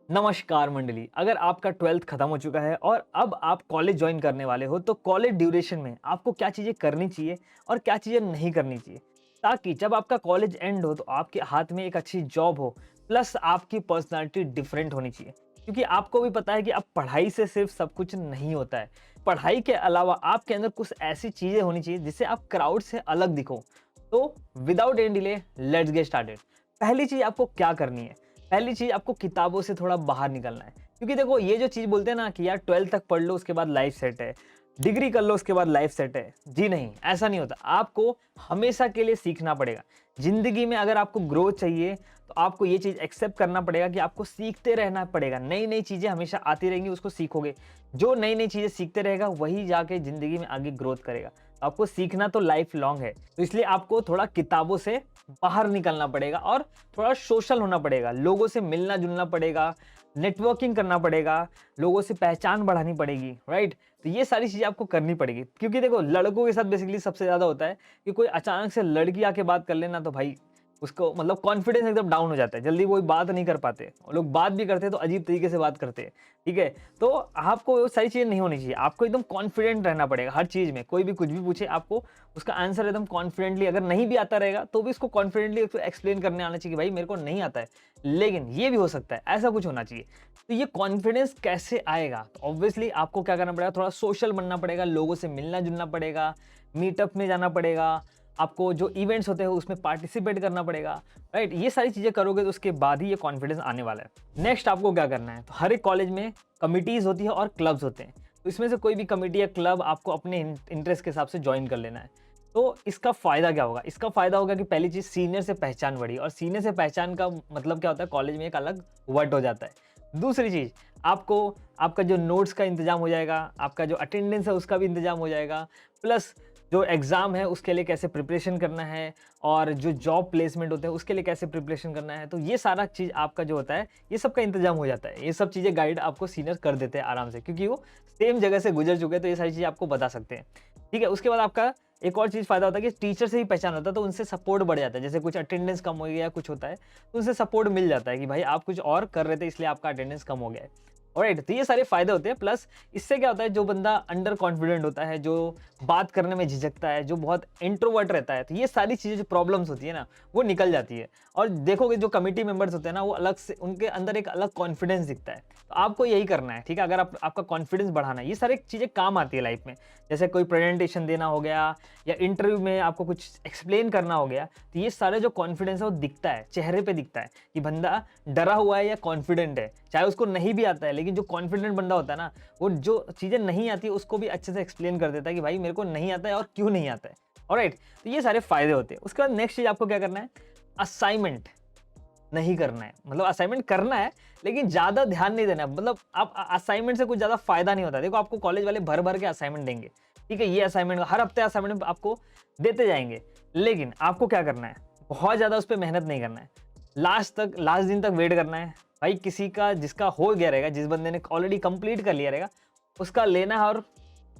नमस्कार मंडली। अगर आपका 12th खत्म हो चुका है और अब आप कॉलेज ज्वाइन करने वाले हो तो कॉलेज ड्यूरेशन में आपको क्या चीज़ें करनी चाहिए और क्या चीज़ें नहीं करनी चाहिए, ताकि जब आपका कॉलेज एंड हो तो आपके हाथ में एक अच्छी जॉब हो, प्लस आपकी पर्सनालिटी डिफरेंट होनी चाहिए। क्योंकि आपको भी पता है कि अब पढ़ाई से सिर्फ सब कुछ नहीं होता है। पढ़ाई के अलावा आपके अंदर कुछ ऐसी चीज़ें होनी चाहिए जिससे आप क्राउड से अलग दिखो। तो without any delay let's get started. पहली चीज़ आपको क्या करनी है? पहली चीज आपको किताबों से थोड़ा बाहर निकलना है। क्योंकि देखो, ये जो चीज बोलते हैं ना कि यार 12th तक पढ़ लो उसके बाद लाइफ सेट है, डिग्री कर लो उसके बाद लाइफ सेट है। जी नहीं, ऐसा नहीं होता। आपको हमेशा के लिए सीखना पड़ेगा। जिंदगी में अगर आपको ग्रोथ चाहिए तो आपको ये चीज एक्सेप्ट करना पड़ेगा कि आपको सीखते रहना पड़ेगा। नई नई चीजें हमेशा आती रहेंगी, उसको सीखोगे। जो नई नई चीजें सीखते रहेगा वही जाके जिंदगी में आगे ग्रोथ करेगा। तो आपको सीखना तो लाइफ लॉन्ग है, तो इसलिए आपको थोड़ा किताबों से बाहर निकलना पड़ेगा और थोड़ा सोशल होना पड़ेगा। लोगों से मिलना जुलना पड़ेगा, नेटवर्किंग करना पड़ेगा, लोगों से पहचान बढ़ानी पड़ेगी, राइट? तो ये सारी चीजें आपको करनी पड़ेगी। क्योंकि देखो, लड़कों के साथ बेसिकली सबसे ज्यादा होता है कि कोई अचानक से लड़की आके बात कर लेना तो भाई उसको मतलब कॉन्फिडेंस एकदम डाउन हो जाता है, जल्दी वो बात नहीं कर पाते। और लोग बात भी करते हैं तो अजीब तरीके से बात करते हैं। ठीक है, तो आपको वो सारी चीजें नहीं होनी चाहिए। आपको एकदम कॉन्फिडेंट रहना पड़ेगा हर चीज में। कोई भी कुछ भी पूछे, आपको उसका आंसर एकदम कॉन्फिडेंटली, अगर नहीं भी आता रहेगा तो भी उसको कॉन्फिडेंटली एक्सप्लेन करने आना चाहिए कि भाई मेरे को नहीं आता है, लेकिन ये भी हो सकता है, ऐसा कुछ होना चाहिए। तो ये कॉन्फिडेंस कैसे आएगा? तो ऑब्वियसली आपको क्या करना पड़ेगा, थोड़ा सोशल बनना पड़ेगा, लोगों से मिलना जुलना पड़ेगा, मीटअप में जाना पड़ेगा, आपको जो इवेंट्स होते हैं उसमें पार्टिसिपेट करना पड़ेगा, राइट? ये सारी चीजें करोगे तो उसके बाद ही ये कॉन्फिडेंस आने वाला है। नेक्स्ट आपको क्या करना है, तो हर एक कॉलेज में कमिटीज होती है और क्लब्स होते हैं। तो इसमें से कोई भी कमिटी या क्लब आपको अपने इंटरेस्ट के हिसाब से ज्वाइन कर लेना है। तो इसका फायदा क्या होगा? इसका फायदा होगा कि पहली चीज, सीनियर से पहचान बढ़ी। और सीनियर से पहचान का मतलब क्या होता है, कॉलेज में एक अलग वर्ड हो जाता है। दूसरी चीज, आपको आपका जो नोट्स का इंतजाम हो जाएगा, आपका जो अटेंडेंस है उसका भी इंतजाम हो जाएगा, प्लस जो एग्ज़ाम है उसके लिए कैसे प्रिपरेशन करना है, और जो जॉब प्लेसमेंट होते हैं उसके लिए कैसे प्रिपरेशन करना है। तो ये सारा चीज़ आपका जो होता है, ये सब का इंतजाम हो जाता है। ये सब चीज़ें गाइड आपको सीनियर कर देते हैं आराम से, क्योंकि वो सेम जगह से गुजर चुके हैं, तो ये सारी चीज़ें आपको बता सकते हैं। ठीक है, उसके बाद आपका एक और चीज़ फ़ायदा होता है कि टीचर से ही पहचान होता है, तो उनसे सपोर्ट बढ़ जाता है। जैसे कुछ अटेंडेंस कम हो गया या कुछ होता है, तो उनसे सपोर्ट मिल जाता है कि भाई आप कुछ और कर रहे थे इसलिए आपका अटेंडेंस कम हो गया है। ऑलराइट, तो ये सारे फायदे होते हैं। प्लस इससे क्या होता है, जो बंदा अंडर कॉन्फिडेंट होता है, जो बात करने में झिझकता है, जो बहुत इंट्रोवर्ट रहता है, तो ये सारी चीज़ें जो प्रॉब्लम्स होती है ना, वो निकल जाती है। और देखोगे जो कमिटी मेंबर्स होते हैं ना, वो अलग से, उनके अंदर एक अलग कॉन्फिडेंस दिखता है। तो आपको यही करना है, ठीक है? अगर आपका कॉन्फिडेंस बढ़ाना है, ये सारी चीज़ें काम आती है लाइफ में। जैसे कोई प्रेजेंटेशन देना हो गया या इंटरव्यू में आपको कुछ एक्सप्लेन करना हो गया, तो ये सारे जो कॉन्फिडेंस है वो दिखता है, चेहरे पे दिखता है कि बंदा डरा हुआ है या कॉन्फिडेंट है। चाहे उसको नहीं भी आता है, लेकिन जो कॉन्फिडेंट बंदा होता है ना, वो जो चीज़ें नहीं आती उसको भी अच्छे से एक्सप्लेन कर देता है कि भाई मेरे को नहीं आता है और क्यों नहीं आता है। ऑलराइट, तो ये सारे फायदे होते हैं। उसके बाद नेक्स्ट चीज़ आपको क्या करना है, असाइनमेंट नहीं करना है। मतलब असाइनमेंट करना है, लेकिन ज़्यादा ध्यान नहीं देना है। मतलब आप असाइनमेंट से कुछ ज़्यादा फायदा नहीं होता। देखो, आपको कॉलेज वाले भर भर के असाइनमेंट देंगे, ठीक है? ये असाइनमेंट हर हफ्ते असाइनमेंट आपको देते जाएंगे, लेकिन आपको क्या करना है, बहुत ज़्यादा उस पर मेहनत नहीं करना है। लास्ट दिन तक वेट करना है। भाई किसी का, जिसका हो गया रहेगा, जिस बंदे ने ऑलरेडी कंप्लीट कर लिया रहेगा, उसका लेना है और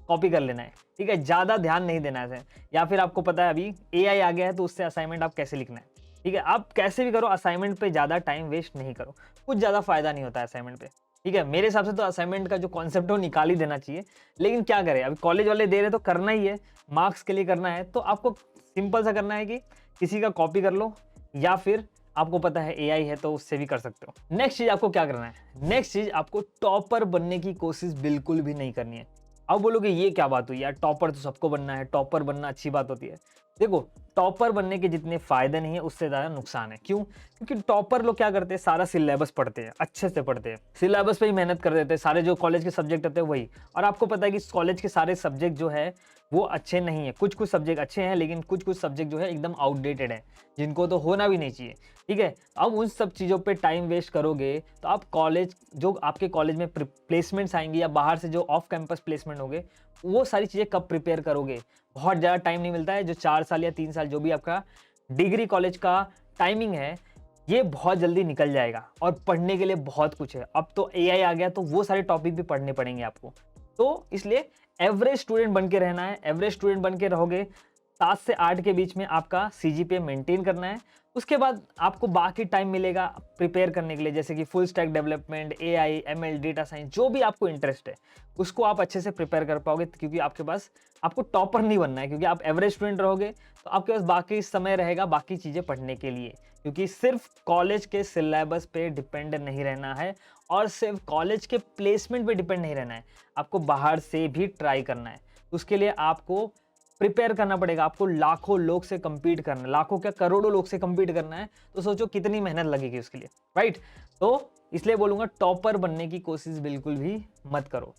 कॉपी कर लेना है। ठीक है, ज़्यादा ध्यान नहीं देना है। या फिर आपको पता है अभी एआई आ गया है, तो उससे असाइनमेंट आप कैसे लिखना है। ठीक है, आप कैसे भी करो, असाइनमेंट पे ज़्यादा टाइम वेस्ट नहीं करो। कुछ ज़्यादा फायदा नहीं होता है असाइनमेंट पे। ठीक है, मेरे हिसाब से तो असाइनमेंट का जो कॉन्सेप्ट है वो निकाल ही देना चाहिए। लेकिन क्या करें, अभी कॉलेज वाले दे रहे तो करना ही है, मार्क्स के लिए करना है। तो आपको सिंपल सा करना है कि किसी का कॉपी कर लो, या फिर आपको पता है एआई है तो उससे भी कर सकते हो। नेक्स्ट चीज आपको क्या करना है, नेक्स्ट चीज आपको टॉपर बनने की कोशिश बिल्कुल भी नहीं करनी है। अब बोलोगे ये क्या बात हुई यार, टॉपर तो सबको बनना है, टॉपर बनना अच्छी बात होती है। देखो, टॉपर बनने के जितने फायदे नहीं है, उससे ज़्यादा नुकसान है। क्यों? क्योंकि टॉपर लोग क्या करते हैं, सारा सिलेबस पढ़ते हैं, अच्छे से पढ़ते हैं, सिलेबस पे ही मेहनत कर देते हैं, सारे जो कॉलेज के सब्जेक्ट होते हैं वही। और आपको पता है कि कॉलेज के सारे सब्जेक्ट जो है वो अच्छे नहीं है। कुछ कुछ सब्जेक्ट अच्छे हैं, लेकिन कुछ कुछ सब्जेक्ट जो है एकदम आउटडेटेड है, जिनको तो होना भी नहीं चाहिए। ठीक है, अब उन सब चीज़ों पे टाइम वेस्ट करोगे तो आप कॉलेज, जो आपके कॉलेज में प्लेसमेंट्स आएंगी या बाहर से जो ऑफ कैंपस प्लेसमेंट होंगे, वो सारी चीज़ें कब प्रिपेयर करोगे? बहुत ज़्यादा टाइम नहीं मिलता है। जो 4 साल या 3 साल जो भी आपका डिग्री कॉलेज का टाइमिंग है, ये बहुत जल्दी निकल जाएगा। और पढ़ने के लिए बहुत कुछ है। अब तो एआई आ गया, तो वो सारे टॉपिक भी पढ़ने पड़ेंगे आपको। तो इसलिए एवरेज स्टूडेंट बन के रहना है। एवरेज स्टूडेंट बन के रहोगे, 7 से 8 के बीच में आपका सीजीपीए मेंटेन करना है। उसके बाद आपको बाकी टाइम मिलेगा प्रिपेयर करने के लिए, जैसे कि full stack development, AI, ML, data science, जो भी आपको इंटरेस्ट है उसको आप अच्छे से प्रिपेयर कर पाओगे, क्योंकि आपके पास, आपको टॉपर नहीं बनना है, क्योंकि आप एवरेज स्टूडेंट रहोगे तो आपके पास बाकी समय रहेगा बाकी चीज़ें पढ़ने के लिए, क्योंकि सिर्फ कॉलेज के सिलेबस पे डिपेंड नहीं रहना है और सिर्फ कॉलेज के प्लेसमेंट पे डिपेंड नहीं रहना है, आपको बाहर से भी ट्राई करना है। उसके लिए आपको प्रिपेयर करना पड़ेगा, आपको लाखों लोग से compete करना है, लाखों क्या करोड़ों लोग से compete करना है, तो सोचो कितनी मेहनत लगेगी उसके लिए, राइट? तो इसलिए बोलूंगा टॉपर बनने की कोशिश बिल्कुल भी मत करो।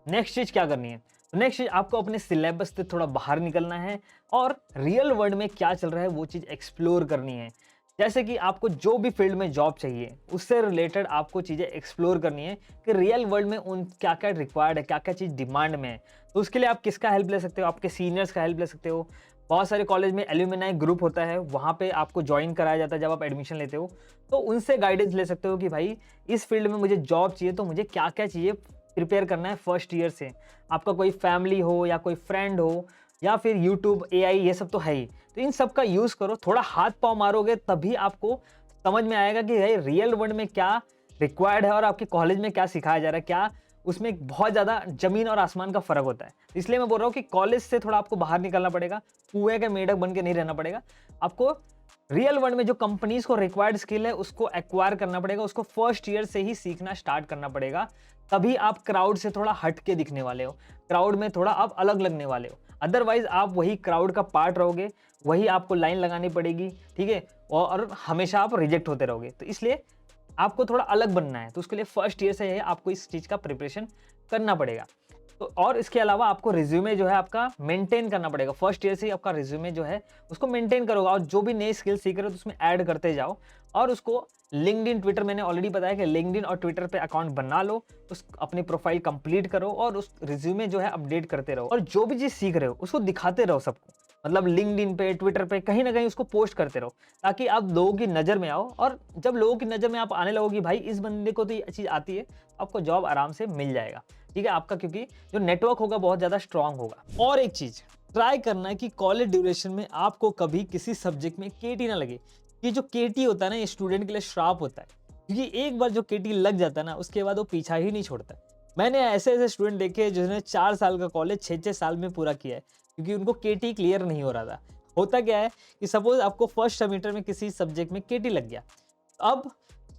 नेक्स्ट चीज क्या करनी है? नेक्स्ट चीज, आपको अपने सिलेबस से थोड़ा बाहर निकलना है और रियल वर्ल्ड में क्या चल रहा है वो चीज एक्सप्लोर करनी है। जैसे कि आपको जो भी फील्ड में जॉब चाहिए उससे रिलेटेड आपको चीज़ें एक्सप्लोर करनी है कि रियल वर्ल्ड में उन क्या क्या रिक्वायर्ड है, क्या क्या चीज़ डिमांड में है। तो उसके लिए आप किसका हेल्प ले सकते हो? आपके सीनियर्स का हेल्प ले सकते हो। बहुत सारे कॉलेज में एल्यूमिनाई ग्रुप होता है, वहाँ पे आपको ज्वाइन कराया जाता है जब आप एडमिशन लेते हो, तो उनसे गाइडेंस ले सकते हो कि भाई इस फील्ड में मुझे जॉब चाहिए तो मुझे क्या क्या चाहिए प्रिपेयर करना है फर्स्ट ईयर से। आपका कोई फैमिली हो या कोई फ्रेंड हो या फिर यूट्यूब, एआई, ये सब तो है ही, तो इन सब का यूज़ करो, थोड़ा हाथ पाँव मारोगे तभी आपको समझ में आएगा कि भाई रियल वर्ल्ड में क्या रिक्वायर्ड है और आपके कॉलेज में क्या सिखाया जा रहा है, क्या उसमें बहुत ज़्यादा ज़मीन और आसमान का फ़र्क होता है। इसलिए मैं बोल रहा हूँ कि कॉलेज से थोड़ा आपको बाहर निकलना पड़ेगा, कुएँ के मेंढक बन के नहीं रहना पड़ेगा। आपको रियल वर्ल्ड में जो कंपनीज़ को रिक्वायर्ड स्किल है उसको एक्वायर करना पड़ेगा, उसको फर्स्ट ईयर से ही सीखना स्टार्ट करना पड़ेगा, तभी आप क्राउड से थोड़ा हट के दिखने वाले हो, क्राउड में थोड़ा आप अलग लगने वाले हो। अदरवाइज आप वही क्राउड का पार्ट रहोगे, वही आपको लाइन लगानी पड़ेगी, ठीक है, और हमेशा आप रिजेक्ट होते रहोगे। तो इसलिए आपको थोड़ा अलग बनना है, तो उसके लिए फर्स्ट ईयर से ही आपको इस चीज़ का प्रिपरेशन करना पड़ेगा। तो और इसके अलावा आपको रिज्यूमे जो है आपका मेंटेन करना पड़ेगा, फर्स्ट ईयर से ही आपका रिज्यूमे जो है उसको मेंटेन करोगे और जो भी नए स्किल सीख रहे हो तो उसमें ऐड करते जाओ और उसको लिंक्डइन, ट्विटर, मैंने ऑलरेडी बताया कि लिंक्डइन और ट्विटर पे अकाउंट बना लो, उस अपनी प्रोफाइल कंप्लीट करो और उस रिज्यूमे जो है अपडेट करते रहो और जो भी चीज़ सीख रहे हो उसको दिखाते रहो सबको, मतलब लिंक्डइन पे, ट्विटर पे, कहीं ना कहीं उसको पोस्ट करते रहो ताकि आप लोगों की नज़र में आओ, और जब लोगों की नज़र में आप आने लगोगे भाई इस बंदे को तो ये चीज़ आती है, आपको जॉब आराम से मिल जाएगा, ठीक है आपका, क्योंकि जो नेटवर्क होगा बहुत ज़्यादा स्ट्रांग होगा। और एक चीज़ ट्राई करना है कि कॉलेज ड्यूरेशन में आपको कभी किसी सब्जेक्ट में केटी ना लगे। ये जो केटी होता है ना, ये स्टूडेंट के लिए श्राप होता है, क्योंकि एक बार जो केटी लग जाता है ना उसके बाद वो पीछा ही नहीं छोड़ता। मैंने ऐसे ऐसे स्टूडेंट देखे हैं जिन्होंने 4 साल का कॉलेज 6-6 साल में पूरा किया है, क्योंकि उनको केटी क्लियर नहीं हो रहा था। होता क्या है कि सपोज आपको फर्स्ट सेमेस्टर में किसी सब्जेक्ट में केटी लग गया, अब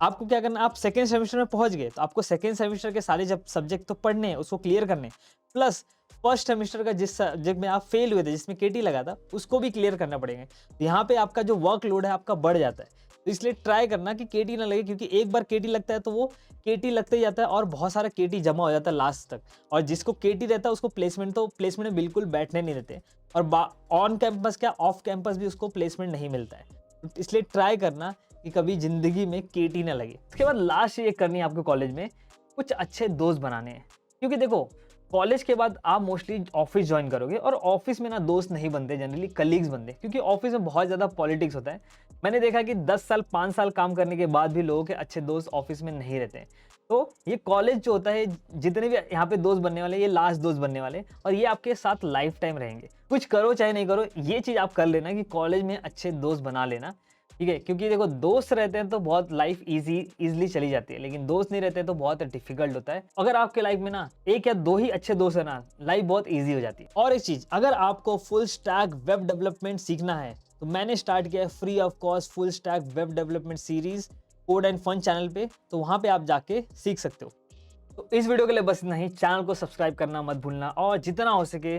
आपको क्या करना है, आप सेकेंड सेमेस्टर में पहुंच गए तो आपको सेकेंड सेमेस्टर के सारे जब सब्जेक्ट तो पढ़ने हैं, उसको क्लियर करने हैं, प्लस फर्स्ट सेमेस्टर का जिस सब्जेक्ट में आप फेल हुए थे, जिसमें केटी लगा था, उसको भी क्लियर करना पड़ेगा। तो यहाँ पे आपका जो वर्कलोड है आपका बढ़ जाता है। तो इसलिए ट्राई करना कि केटी ना लगे, क्योंकि एक बार केटी लगता है तो वो केटी लगते ही जाता है और बहुत सारा केटी जमा हो जाता है लास्ट तक, और जिसको केटी रहता है उसको प्लेसमेंट में बिल्कुल बैठने नहीं देते, और ऑन कैंपस क्या ऑफ कैंपस भी उसको प्लेसमेंट नहीं मिलता है। तो इसलिए ट्राई करना कि कभी जिंदगी में केटी ना लगे। उसके बाद लास्ट चीज करनी है आपको कॉलेज में, कुछ अच्छे दोस्त बनाने हैं, क्योंकि देखो कॉलेज के बाद आप मोस्टली ऑफिस ज्वाइन करोगे और ऑफिस में ना दोस्त नहीं बनते, जनरली कलीग्स बनते, क्योंकि ऑफिस में बहुत ज़्यादा पॉलिटिक्स होता है। मैंने देखा कि 10 साल 5 साल काम करने के बाद भी लोगों के अच्छे दोस्त ऑफिस में नहीं रहते हैं। तो ये कॉलेज जो होता है, जितने भी यहाँ पे दोस्त बनने वाले, ये लास्ट दोस्त बनने वाले, और ये आपके साथ लाइफ टाइम रहेंगे। कुछ करो चाहे नहीं करो, ये चीज़ आप कर लेना कि कॉलेज में अच्छे दोस्त बना लेना, ठीक है, क्योंकि देखो दोस्त रहते हैं तो बहुत लाइफ इजीली चली जाती है, लेकिन दोस्त नहीं रहते तो बहुत डिफिकल्ट होता है। अगर आपके लाइफ में ना 1 या 2 ही अच्छे दोस्त है ना, लाइफ बहुत इजी हो जाती है। और एक चीज, अगर आपको फुल स्टैक वेब डेवलपमेंट सीखना है तो मैंने स्टार्ट किया है free of cost full stack web development series code and fun channel पे, तो वहां पे आप जाके सीख सकते हो। तो इस वीडियो के लिए बस इतना ही। चैनल को सब्सक्राइब करना मत भूलना और जितना हो सके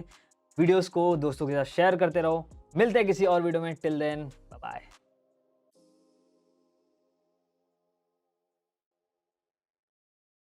वीडियोस को दोस्तों के साथ शेयर करते रहो। मिलते हैं किसी और वीडियो में, टिल देन बाय बाय।